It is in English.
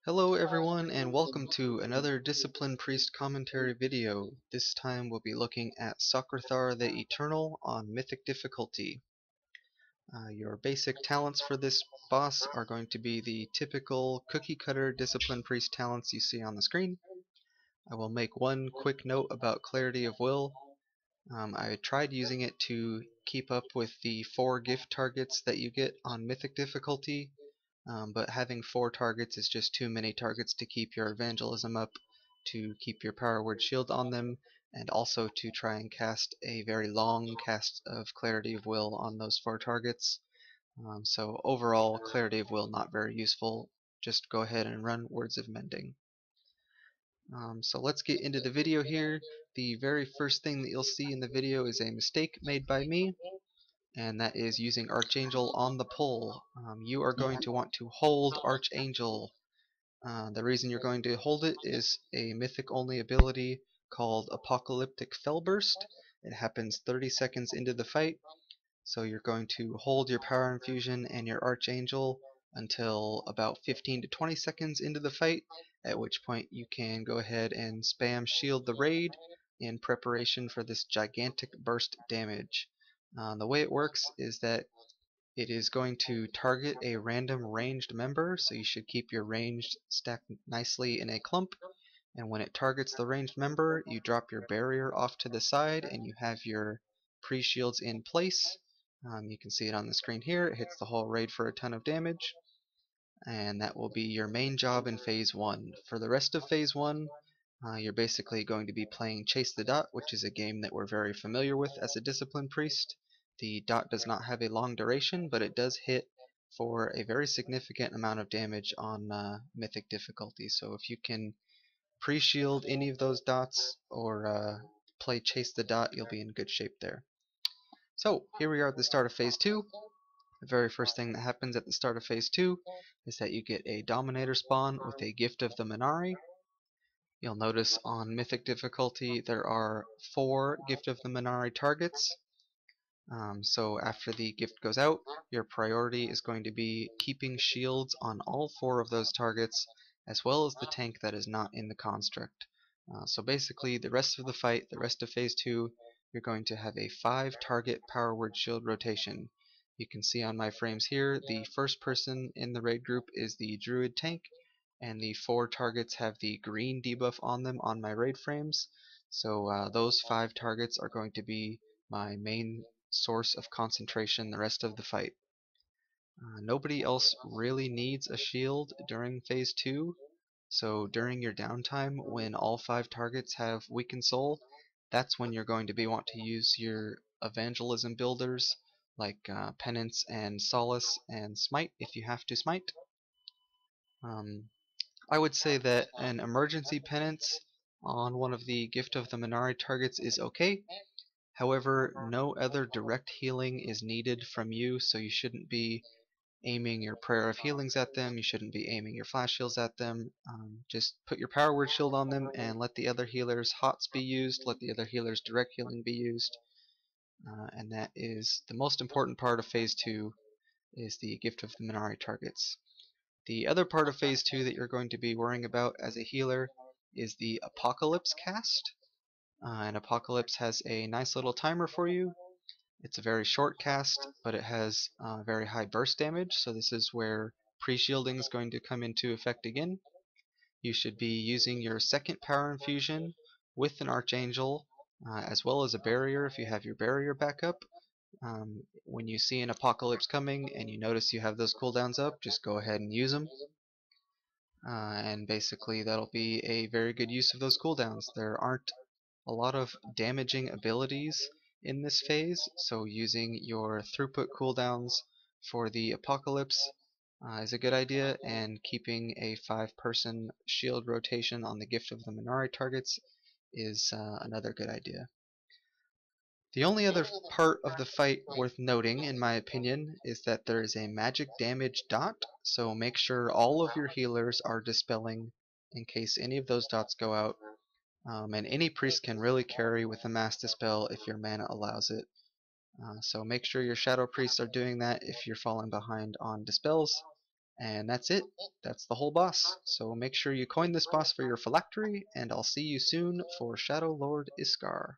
Hello everyone and welcome to another Discipline Priest commentary video. This time we'll be looking at Socrethar the Eternal on Mythic difficulty. Your basic talents for this boss are going to be the typical cookie cutter Discipline Priest talents you see on the screen. I will make one quick note about Clarity of Will. I tried using it to keep up with the 4 gift targets that you get on Mythic difficulty. But having 4 targets is just too many targets to keep your evangelism up, to keep your power word shield on them, and also to try and cast a very long cast of Clarity of Will on those 4 targets. So overall, Clarity of Will not very useful. Just go ahead and run Words of Mending. So let's get into the video here. The very first thing that you'll see in the video is a mistake made by me, and that is using Archangel on the pull. You are going to want to hold Archangel. The reason you're going to hold it is a mythic only ability called Apocalyptic Fellburst. It happens 30 seconds into the fight, so you're going to hold your power infusion and your Archangel until about 15 to 20 seconds into the fight, at which point you can go ahead and spam Shield the Raid in preparation for this gigantic burst damage. The way it works is that it is going to target a random ranged member, so you should keep your ranged stacked nicely in a clump, and when it targets the ranged member, you drop your barrier off to the side and you have your pre-shields in place. You can see it on the screen here. It hits the whole raid for a ton of damage, and that will be your main job in Phase 1. For the rest of Phase 1, you're basically going to be playing Chase the Dot, which is a game that we're very familiar with as a Discipline Priest. The dot does not have a long duration, but it does hit for a very significant amount of damage on Mythic difficulty. So if you can pre-shield any of those dots or play Chase the Dot, you'll be in good shape there. So here we are at the start of Phase 2. The very first thing that happens at the start of Phase 2 is that you get a Dominator spawn with a Gift of the Minari. You'll notice on Mythic difficulty there are 4 Gift of the Minari targets. So after the gift goes out, your priority is going to be keeping shields on all 4 of those targets, as well as the tank that is not in the construct. So basically, the rest of the fight, the rest of Phase 2, you're going to have a 5 target power word shield rotation. You can see on my frames here, the first person in the raid group is the Druid tank, and the 4 targets have the green debuff on them on my raid frames. So those 5 targets are going to be my main source of concentration the rest of the fight. Nobody else really needs a shield during Phase 2, so during your downtime when all 5 targets have Weakened Soul, that's when you're going to want to use your evangelism builders like Penance and Solace and Smite if you have to smite. I would say that an emergency penance on one of the Gift of the Minari targets is okay. However, no other direct healing is needed from you, so you shouldn't be aiming your Prayer of Healings at them, you shouldn't be aiming your Flash Shields at them. Just put your Power Word Shield on them and let the other healers' HOTS be used, let the other healers' direct healing be used. And that is the most important part of Phase 2, is the Gift of the Minari targets. The other part of Phase 2 that you're going to be worrying about as a healer is the Apocalypse cast. And Apocalypse has a nice little timer for you. It's a very short cast, but it has very high burst damage, so this is where pre-shielding is going to come into effect again. You should be using your second power infusion with an Archangel, as well as a barrier if you have your barrier back up. When you see an Apocalypse coming and you notice you have those cooldowns up, just go ahead and use them. And basically that'll be a very good use of those cooldowns. There aren't a lot of damaging abilities in this phase, so using your throughput cooldowns for the Apocalypse is a good idea, and keeping a 5-person shield rotation on the Gift of the Minari targets is another good idea. The only other part of the fight worth noting, in my opinion, is that there is a magic damage dot, so make sure all of your healers are dispelling in case any of those dots go out. And any priest can really carry with a mass dispel if your mana allows it. So make sure your shadow priests are doing that if you're falling behind on dispels, And that's it. That's the whole boss. So make sure you coin this boss for your phylactery, and I'll see you soon for Shadow Lord Iskar.